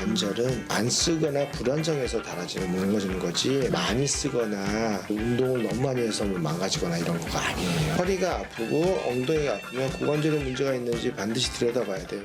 관절은 안 쓰거나 불안정해서 닳아지는 무너지는 거지 많이 쓰거나 운동을 너무 많이 해서 망가지거나 이런 거가 아니에요. 허리가 아프고 엉덩이가 아프면 고관절에 문제가 있는지 반드시 들여다봐야 돼요.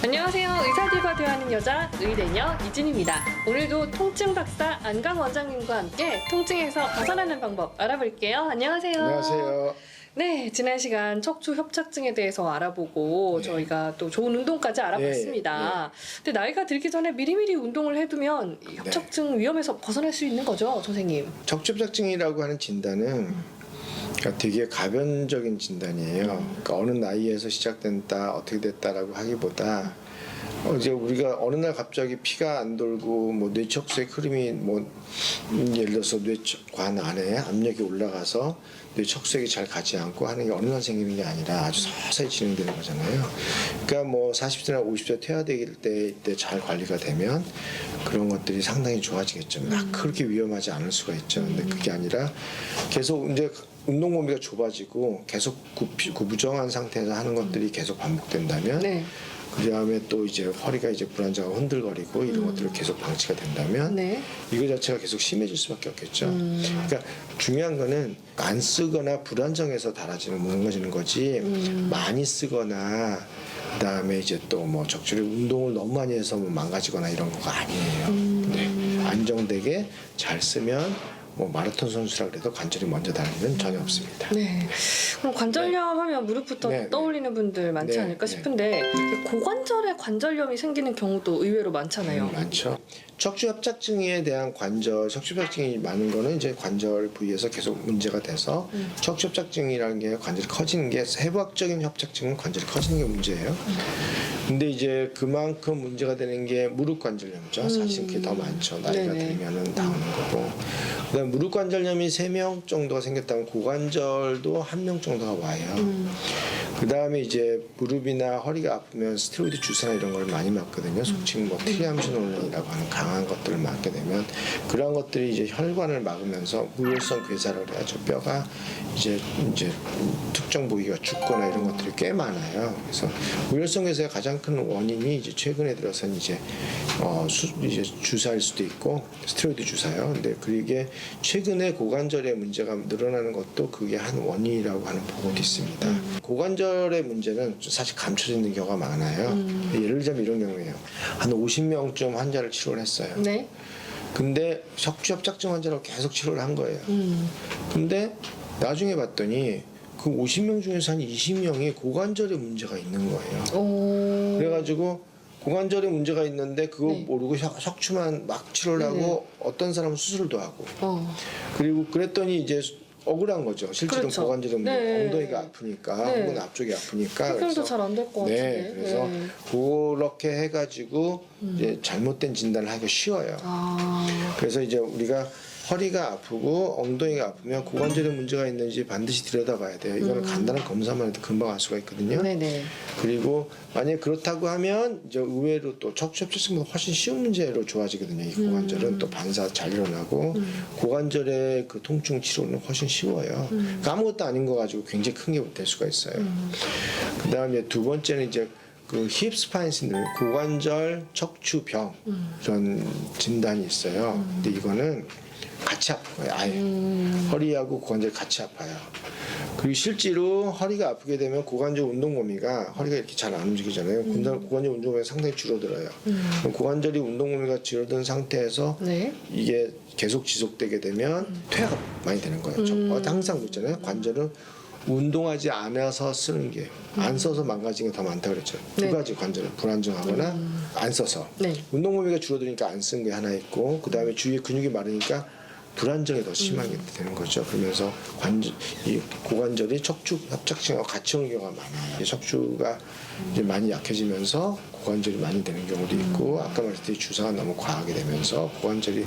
안녕하세요. 의사들과 대화하는 여자 의대녀 이진입니다. 오늘도 통증 박사 안강 원장님과 함께 통증에서 벗어나는 방법 알아볼게요. 안녕하세요. 안녕하세요. 네, 지난 시간 척추 협착증에 대해서 알아보고 저희가 또 좋은 운동까지 알아봤습니다. 근데 나이가 들기 전에 미리미리 운동을 해두면 이 협착증 위험에서 벗어날 수 있는 거죠, 선생님? 척추협착증이라고 하는 진단은 그러니까 되게 가변적인 진단이에요. 그러니까 어느 나이에서 시작된다, 어떻게 됐다라고 하기보다 이제 우리가 어느 날 갑자기 피가 안 돌고 뭐 뇌척수의 흐름이 뭐 예를 들어서 뇌관 안에 압력이 올라가서 뇌척수액이 잘 가지 않고 하는 게 어느 날 생기는 게 아니라 아주 서서히 진행되는 거잖아요. 그러니까 뭐 40세나 50세 퇴화될 때 잘 관리가 되면 그런 것들이 상당히 좋아지겠죠. 막 그렇게 위험하지 않을 수가 있죠. 근데 그게 아니라 계속 이제 운동 범위가 좁아지고 계속 구부정한 상태에서 하는 것들이 계속 반복된다면 그 다음에 또 이제 허리가 이제 불안정하고 흔들거리고 이런 것들을 계속 방치가 된다면 이거 자체가 계속 심해질 수밖에 없겠죠. 그러니까 중요한 거는 안 쓰거나 불안정해서 닳아지는 무너지는 거지 많이 쓰거나 그 다음에 이제 또 뭐 적절히 운동을 너무 많이 해서 뭐 망가지거나 이런 거가 아니에요. 네. 안정되게 잘 쓰면 뭐 마라톤 선수라 그래도 관절이 먼저 닳는 일은 전혀 없습니다. 네. 그럼 관절염 하면 무릎부터 떠올리는 분들 많지 않을까 싶은데 고관절에 관절염이 생기는 경우도 의외로 많잖아요. 많죠. 척추협착증에 대한 척추협착증이 많은 거는 이제 관절 부위에서 계속 문제가 돼서 척추협착증이라는 게 관절이 커지는 게 해부학적인 협착증은 관절이 커지는 게 문제예요. 근데 이제 그만큼 문제가 되는 게 무릎 관절염이죠. 사실 그게 더 많죠. 나이가 들면은 나오는 거고. 그다음 무릎 관절염이 3명 정도가 생겼다면 고관절도 1명 정도가 와요. 그다음에 이제 무릎이나 허리가 아프면 스테로이드 주사나 이런 걸 많이 맞거든요. 속칭 뭐 트리암시놀린이라고 하는 강한 것들을 맞게 되면 그러한 것들이 이제 혈관을 막으면서 무혈성 괴사를 해야죠. 뼈가 이제 특정 부위가 죽거나 이런 것들이 꽤 많아요. 그래서 무혈성 괴사의 가장 큰 원인이 이제 최근에 들어서는 이제 이제 주사일 수도 있고 스테로이드 주사요. 근데 그게 최근에 고관절의 문제가 늘어나는 것도 그게 한 원인이라고 하는 보고도 있습니다. 고관절의 문제는 사실 감춰져 있는 경우가 많아요. 예를 들자면 이런 경우예요. 한 50명쯤 환자를 치료를 했어요. 근데 척추협착증 환자로 계속 치료를 한 거예요. 근데 나중에 봤더니 그 50명 중에서 한 20명이 고관절에 문제가 있는 거예요. 그래가지고 고관절에 문제가 있는데 그거 모르고 척추만 막 치료를 하고 어떤 사람은 수술도 하고 그리고 그랬더니 이제 억울한 거죠. 실제로 고관절에 엉덩이가 아프니까 혹은 앞쪽이 아프니까 해결도 잘 안 될 것 같은데. 그래서 그렇게 해가지고 이제 잘못된 진단을 하기가 쉬워요. 그래서 이제 우리가 허리가 아프고 엉덩이가 아프면 고관절에 문제가 있는지 반드시 들여다봐야 돼요. 이거는 간단한 검사만 해도 금방 알 수가 있거든요. 그리고 만약에 그렇다고 하면 이제 의외로 또 척추협착증보다 훨씬 쉬운 문제로 좋아지거든요. 이 고관절은 또 반사 잘 일어나고 고관절의 그 통증 치료는 훨씬 쉬워요. 그러니까 아무것도 아닌 거 가지고 굉장히 큰 게 될 수가 있어요. 그 다음에 두 번째는 이제 그 힙 스파인 신드롬, 고관절 척추병 이런 진단이 있어요. 근데 이거는 같이 아픈 거예요. 아예 허리하고 고관절이 같이 아파요. 그리고 실제로 허리가 아프게 되면 고관절 운동 범위가 허리가 이렇게 잘 안 움직이잖아요. 고관절 운동 범위가 상당히 줄어들어요. 고관절이 운동 범위가 줄어든 상태에서 이게 계속 지속되게 되면 퇴화가 많이 되는 거예요. 항상 그랬잖아요. 관절은 운동하지 않아서 쓰는 게 안 써서 망가지는 게 더 많다고 그랬죠. 두 가지 관절은 불안정하거나 안 써서 운동 범위가 줄어드니까 안 쓰는 게 하나 있고 그 다음에 주위에 근육이 마르니까 불안정이 더 심하게 되는 거죠. 그러면서 이 고관절이 척추 협착증하고 같이 오는 경우가 많아요. 척추가 이제 많이 약해지면서 고관절이 많이 되는 경우도 있고 아까 말했듯이 주사가 너무 과하게 되면서 고관절이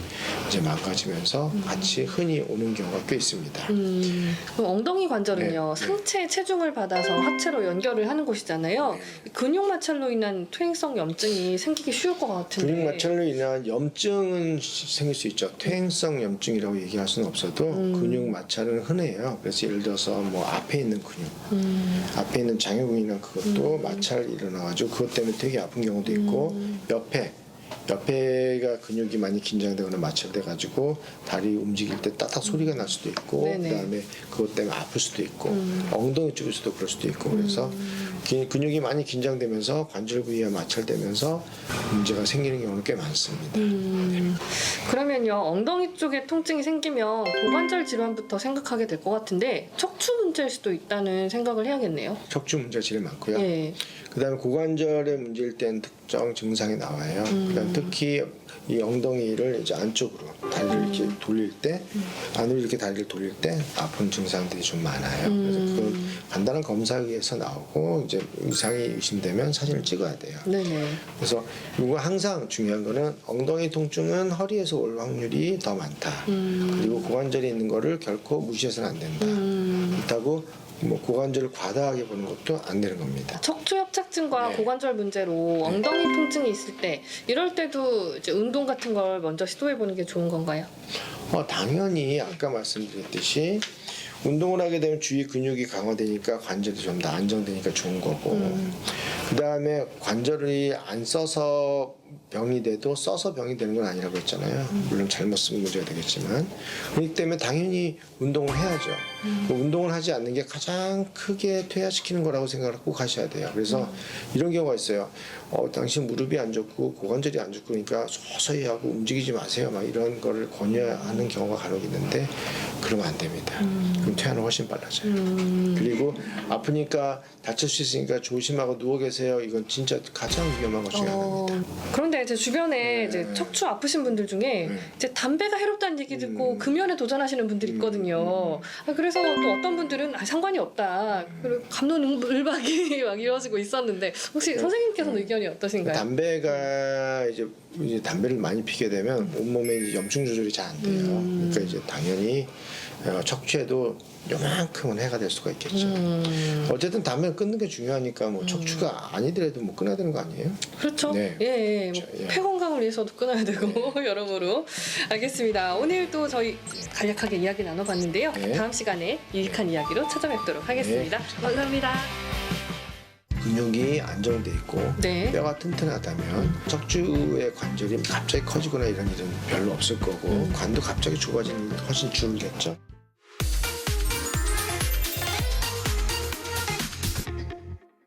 이제 망가지면서 같이 흔히 오는 경우가 꽤 있습니다. 그럼 엉덩이 관절은요 네. 상체 체중을 받아서 하체로 연결을 하는 곳이잖아요. 근육 마찰로 인한 퇴행성 염증이 생기기 쉬울 것 같은데. 근육 마찰로 인한 염증은 생길 수 있죠. 퇴행성 염증이라고 얘기할 수는 없어도 근육 마찰은 흔해요. 그래서 예를 들어서 뭐 앞에 있는 근육, 앞에 있는 장요근이나 그것도 마찰이 일어나가지고 그것 때문에 되게 아픈 경우도 있고 옆에가 근육이 많이 긴장되거나 마찰돼가지고 다리 움직일 때 따닥 소리가 날 수도 있고 네네. 그다음에 그것 때문에 아플 수도 있고 엉덩이 쪽에서도 그럴 수도 있고 그래서 근육이 많이 긴장되면서 관절 부위가 마찰되면서 문제가 생기는 경우는 꽤 많습니다. 그러면요 엉덩이 쪽에 통증이 생기면 고관절 질환부터 생각하게 될 것 같은데 척추 문제일 수도 있다는 생각을 해야겠네요. 척추 문제가 제일 많고요. 예. 그다음에 고관절의 문제일 때는 특정 증상이 나와요. 그다음 특히 이 엉덩이를 이제 안쪽으로 다리를 이렇게 돌릴 때 안으로 이렇게 다리를 돌릴 때 아픈 증상들이 좀 많아요. 그래서 그건 간단한 검사에 의해서 나오고 이제 이상이 의심되면 사진을 찍어야 돼요. 네네. 그래서 이거 항상 중요한 거는 엉덩이 통증은 허리에서 올 확률이 더 많다. 그리고 고관절에 있는 거를 결코 무시해서는 안 된다. 그렇다고 뭐 고관절을 과다하게 보는 것도 안 되는 겁니다. 척추 협착증과 네. 고관절 문제로 엉덩이 통증이 있을 때 이럴 때도 이제 운동 같은 걸 먼저 시도해 보는 게 좋은 건가요? 당연히 아까 말씀드렸듯이 운동을 하게 되면 주위 근육이 강화되니까 관절이 좀 더 안정되니까 좋은 거고 그 다음에 관절이 안 써서 병이 돼도 써서 병이 되는 건 아니라고 했잖아요. 물론 잘못 쓰면 문제가 되겠지만 그렇기 때문에 당연히 운동을 해야죠. 그 운동을 하지 않는 게 가장 크게 퇴화시키는 거라고 생각을 꼭 하셔야 돼요. 그래서 이런 경우가 있어요. 당신 무릎이 안 좋고 고관절이 안 좋고 그러니까 서서히 하고 움직이지 마세요. 막 이런 거를 권유하는 경우가 간혹 있는데 그러면 안 됩니다. 그럼 퇴화는 훨씬 빨라져요. 그리고 아프니까 다칠 수 있으니까 조심하고 누워 계세요. 이건 진짜 가장 위험한 것 중에 하나입니다. 그런데 제 주변에 네. 이제 척추 아프신 분들 중에 이제 담배가 해롭다는 얘기 듣고 금연에 도전하시는 분들이 있거든요. 그래서 또 어떤 분들은 상관이 없다. 그리고 갑론을박이 막 이루어지고 있었는데 혹시 선생님께서는 의견이 어떠신가요? 담배가 이제 담배를 많이 피게 되면 온몸에 이제 염증 조절이 잘 안 돼요. 그러니까 이제 당연히 척추에도 요만큼은 해가 될 수가 있겠죠. 어쨌든 담배를 끊는 게 중요하니까 뭐 척추가 아니더라도 뭐 끊어야 되는 거 아니에요? 그렇죠. 네. 예, 그렇죠. 예. 폐 건강을 위해서도 끊어야 되고 여러모로 알겠습니다. 오늘도 저희 간략하게 이야기 나눠봤는데요. 네. 다음 시간에 유익한 이야기로 찾아뵙도록 하겠습니다. 감사합니다. 근육이 안정돼 있고 네. 뼈가 튼튼하다면 척추의 관절이 갑자기 커지거나 이런 일은 별로 없을 거고 관도 갑자기 좁아지는 일은 훨씬 줄겠죠.